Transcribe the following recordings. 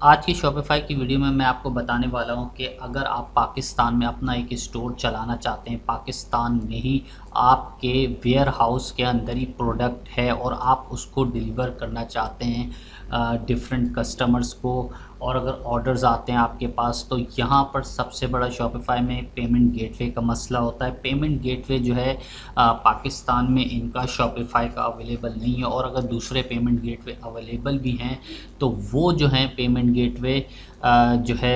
आज की शॉपिफ़ाई की वीडियो में मैं आपको बताने वाला हूं कि अगर आप पाकिस्तान में अपना एक स्टोर चलाना चाहते हैं, पाकिस्तान में ही आपके वेयर हाउस के अंदर ही प्रोडक्ट है और आप उसको डिलीवर करना चाहते हैं डिफरेंट कस्टमर्स को, और अगर ऑर्डर्स आते हैं आपके पास तो यहाँ पर सबसे बड़ा शॉपिफ़ाई में पेमेंट गेटवे का मसला होता है। पेमेंट गेटवे जो है पाकिस्तान में इनका शॉपिफ़ाई का अवेलेबल नहीं है, और अगर दूसरे पेमेंट गेटवे अवेलेबल भी हैं तो वो जो हैं पेमेंट गेटवे जो है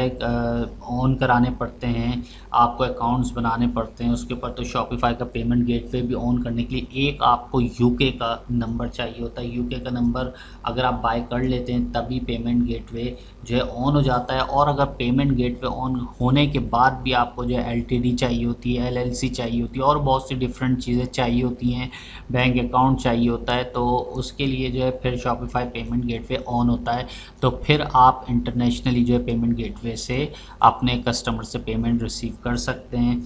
ऑन कराने पड़ते हैं, आपको अकाउंट्स बनाने पड़ते हैं उसके ऊपर। तो शॉपिफ़ाई का पेमेंट गेटवे भी ऑन करने के लिए एक आपको यूके का नंबर चाहिए होता है। यूके का नंबर अगर आप बाय कर लेते हैं तभी पेमेंट गेटवे जो है ऑन हो जाता है। और अगर पेमेंट गेटवे ऑन होने के बाद भी आपको जो है एलटीडी चाहिए होती है, एलएलसी चाहिए होती है और बहुत सी डिफरेंट चीज़ें चाहिए होती हैं, बैंक अकाउंट चाहिए होता है, तो उसके लिए जो है फिर शॉपिफ़ाई पेमेंट गेटवे ऑन होता है। तो फिर आप इंटरनेशनली जो है पेमेंट गेटवे से अपने कस्टमर से पेमेंट रिसीव कर सकते हैं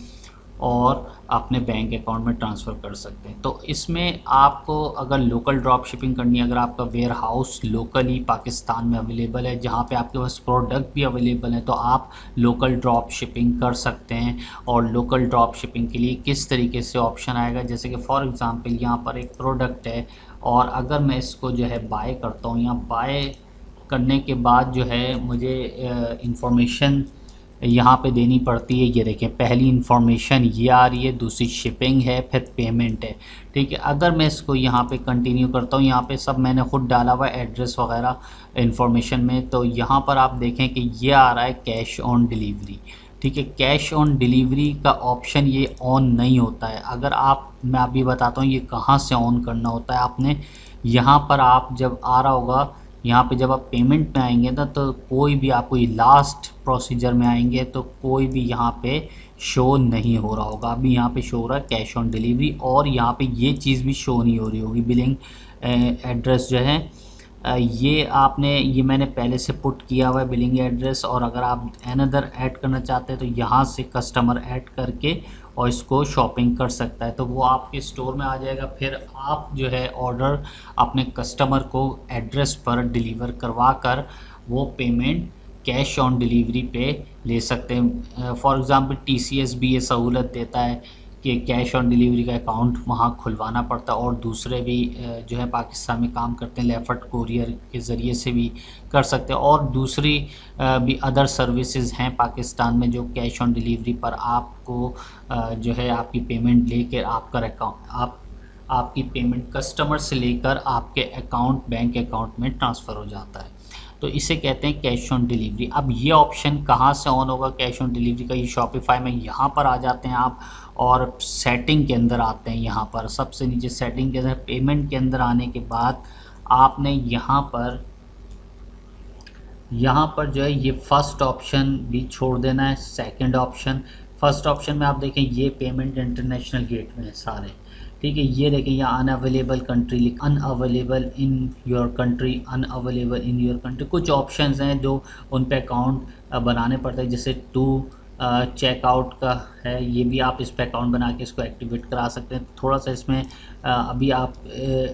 और अपने बैंक अकाउंट में ट्रांसफ़र कर सकते हैं। तो इसमें आपको अगर लोकल ड्रॉप शिपिंग करनी है, अगर आपका वेयर हाउस लोकली पाकिस्तान में अवेलेबल है जहाँ पे आपके पास प्रोडक्ट भी अवेलेबल है, तो आप लोकल ड्रॉप शिपिंग कर सकते हैं। और लोकल ड्रॉप शिपिंग के लिए किस तरीके से ऑप्शन आएगा, जैसे कि फॉर एग्ज़ाम्पल यहाँ पर एक प्रोडक्ट है और अगर मैं इसको जो है बाय करता हूँ, यहाँ बाय करने के बाद जो है मुझे इंफॉर्मेशन यहाँ पे देनी पड़ती है। ये देखें, पहली इन्फॉर्मेशन ये आ रही है, दूसरी शिपिंग है, फिर पेमेंट है। ठीक है, अगर मैं इसको यहाँ पे कंटिन्यू करता हूँ, यहाँ पे सब मैंने ख़ुद डाला हुआ है एड्रेस वगैरह इन्फॉर्मेशन में, तो यहाँ पर आप देखें कि ये आ रहा है कैश ऑन डिलीवरी। ठीक है, कैश ऑन डिलीवरी का ऑप्शन ये ऑन नहीं होता है। अगर आप, मैं अभी बताता हूँ ये कहाँ से ऑन करना होता है। आपने यहाँ पर आप जब आ रहा होगा, यहाँ पे जब आप पेमेंट में आएंगे ना, तो कोई भी आपको ये लास्ट प्रोसीजर में आएंगे तो कोई भी यहाँ पे शो नहीं हो रहा होगा। अभी यहाँ पे शो हो रहा है कैश ऑन डिलीवरी, और यहाँ पे ये चीज़ भी शो नहीं हो रही होगी, बिलिंग एड्रेस जो है ये मैंने पहले से पुट किया हुआ है बिलिंग एड्रेस। और अगर आप अनदर ऐड करना चाहते हैं तो यहाँ से कस्टमर ऐड करके और इसको शॉपिंग कर सकता है, तो वो आपके स्टोर में आ जाएगा। फिर आप जो है ऑर्डर अपने कस्टमर को एड्रेस पर डिलीवर करवा कर वो पेमेंट कैश ऑन डिलीवरी पे ले सकते हैं। फॉर एग्ज़ाम्पल टीसीएस भी ये सहूलत देता है कि कैश ऑन डिलीवरी का अकाउंट वहाँ खुलवाना पड़ता है, और दूसरे भी जो है पाकिस्तान में काम करते हैं लेफट कोरियर के ज़रिए से भी कर सकते हैं। और दूसरी भी अदर सर्विसेज हैं पाकिस्तान में जो कैश ऑन डिलीवरी पर आपको जो है आपकी पेमेंट लेकर आपकी पेमेंट कस्टमर से लेकर आपके अकाउंट, बैंक अकाउंट में ट्रांसफ़र हो जाता है। तो इसे कहते हैं कैश ऑन डिलीवरी। अब ये ऑप्शन कहाँ से ऑन होगा कैश ऑन डिलीवरी का, ये शॉपिफ़ाई में यहाँ पर आ जाते हैं आप और सेटिंग के अंदर आते हैं। यहाँ पर सबसे नीचे सेटिंग के अंदर पेमेंट के अंदर आने के बाद आपने यहाँ पर जो है ये फर्स्ट ऑप्शन भी छोड़ देना है। सेकंड ऑप्शन, फर्स्ट ऑप्शन में आप देखें ये पेमेंट इंटरनेशनल गेट में है सारे। ठीक है, ये देखें यहाँ unavailable country, unavailable in your country, unavailable in your country, कुछ ऑप्शंस हैं जो उन पे अकाउंट बनाने पड़ते हैं। जैसे टू चेकआउट का है, ये भी आप इस पे अकाउंट बना के इसको एक्टिवेट करा सकते हैं। थोड़ा सा इसमें अभी आप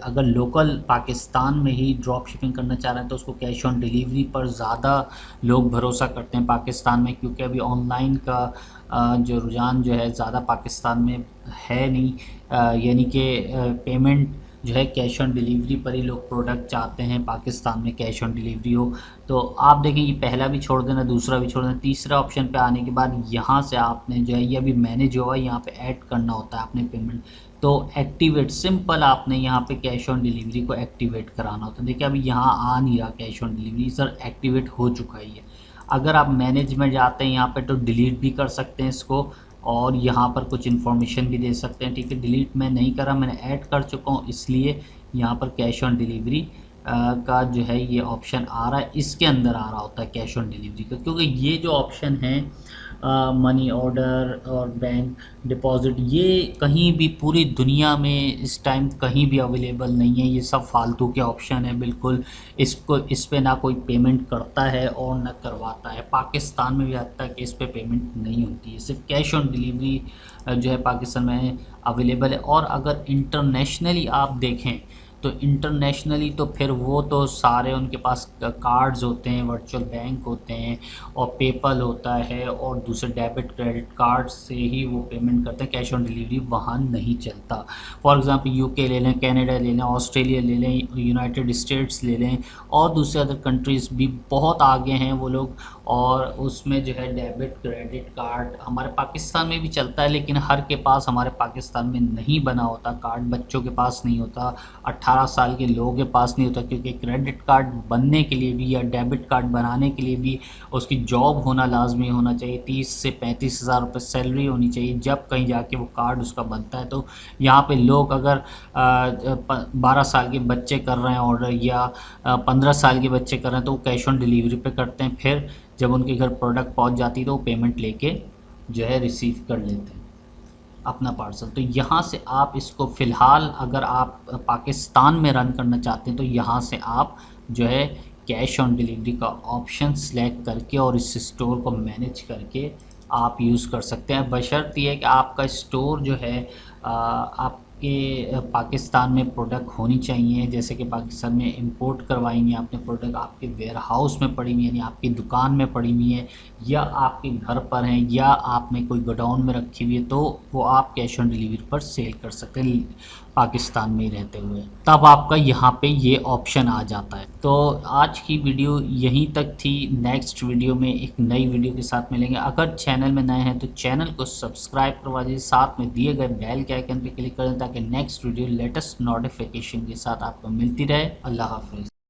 अगर लोकल पाकिस्तान में ही ड्रॉप शिपिंग करना चाह रहे हैं तो उसको कैश ऑन डिलीवरी पर ज़्यादा लोग भरोसा करते हैं पाकिस्तान में, क्योंकि अभी ऑनलाइन का जो रुझान जो है ज़्यादा पाकिस्तान में है नहीं। यानी कि पेमेंट जो है कैश ऑन डिलीवरी पर ही लोग प्रोडक्ट चाहते हैं, पाकिस्तान में कैश ऑन डिलीवरी हो। तो आप देखें ये पहला भी छोड़ देना, दूसरा भी छोड़ देना। तीसरा ऑप्शन पे आने के बाद यहाँ से आपने जो है ये अभी मैनेज हुआ, यहाँ पे ऐड करना होता है अपने पेमेंट, तो एक्टिवेट, सिंपल आपने यहाँ पे कैश ऑन डिलीवरी को एक्टिवेट कराना होता है। देखिए अभी यहाँ आ नहीं रहा cash on delivery, sir activate हो चुका ही है। अगर आप मैनेज में जाते हैं यहाँ पे तो डिलीट भी कर सकते हैं इसको, और यहाँ पर कुछ इन्फॉर्मेशन भी दे सकते हैं। ठीक है, डिलीट मैं नहीं करा, मैंने ऐड कर चुका हूँ, इसलिए यहाँ पर कैश ऑन डिलीवरी का जो है ये ऑप्शन आ रहा है। इसके अंदर आ रहा होता है कैश ऑन डिलीवरी का, क्योंकि ये जो ऑप्शन है मनी ऑर्डर और बैंक डिपॉज़िट, ये कहीं भी पूरी दुनिया में इस टाइम कहीं भी अवेलेबल नहीं है। ये सब फालतू के ऑप्शन है बिल्कुल। इस पे ना कोई पेमेंट करता है और ना करवाता है। पाकिस्तान में भी हद तक इस पे पेमेंट नहीं होती है, सिर्फ कैश ऑन डिलीवरी जो है पाकिस्तान में अवेलेबल है। और अगर इंटरनेशनली आप देखें तो इंटरनेशनली तो फिर वो तो सारे उनके पास कार्ड्स होते हैं, वर्चुअल बैंक होते हैं और पेपल होता है और दूसरे डेबिट क्रेडिट कार्ड से ही वो पेमेंट करते हैं, कैश ऑन डिलीवरी वहाँ नहीं चलता। फॉर एग्जांपल यूके ले लें, कनाडा ले लें, ऑस्ट्रेलिया ले लें, यूनाइटेड स्टेट्स ले लें और दूसरे अदर कंट्रीज़ भी बहुत आगे हैं वो लोग, और उसमें जो है डेबिट क्रेडिट कार्ड हमारे पाकिस्तान में भी चलता है, लेकिन हर के पास हमारे पाकिस्तान में नहीं बना होता कार्ड, बच्चों के पास नहीं होता, 18 साल के लोगों के पास नहीं होता, क्योंकि क्रेडिट कार्ड बनने के लिए भी या डेबिट कार्ड बनाने के लिए भी उसकी जॉब होना लाजमी होना चाहिए, 30 से 35 हज़ार रुपये सैलरी होनी चाहिए, जब कहीं जाके वो कार्ड उसका बनता है। तो यहाँ पे लोग अगर 12 साल के बच्चे कर रहे हैं ऑर्डर या 15 साल के बच्चे कर रहे हैं तो वो कैश ऑन डिलीवरी पे करते हैं, फिर जब उनके घर प्रोडक्ट पहुंच जाती है तो वो पेमेंट लेके जो है रिसीव कर लेते हैं अपना पार्सल। तो यहाँ से आप इसको फ़िलहाल अगर आप पाकिस्तान में रन करना चाहते हैं तो यहाँ से आप जो है कैश ऑन डिलीवरी का ऑप्शन सेलेक्ट करके और इस स्टोर को मैनेज करके आप यूज़ कर सकते हैं, बशर्त ये है कि आपका स्टोर जो है आपके पाकिस्तान में प्रोडक्ट होनी चाहिए, जैसे कि पाकिस्तान में इंपोर्ट करवाएंगे आपने प्रोडक्ट, आपके वेयर हाउस में पड़ी हुई है यानी आपकी दुकान में पड़ी हुई है या आपके घर पर हैं या आपने कोई गोडाउन में रखी हुई है, तो वो आप कैश ऑन डिलीवरी पर सेल कर सकते हैं पाकिस्तान में ही रहते हुए, तब आपका यहाँ पे ये ऑप्शन आ जाता है। तो आज की वीडियो यहीं तक थी, नेक्स्ट वीडियो में एक नई वीडियो के साथ मिलेंगे। अगर चैनल में नए हैं तो चैनल को सब्सक्राइब करवा दीजिए, साथ में दिए गए बेल के आइकन पे क्लिक करें ताकि नेक्स्ट वीडियो लेटेस्ट नोटिफिकेशन के साथ आपको मिलती रहे। अल्लाह हाफिज़।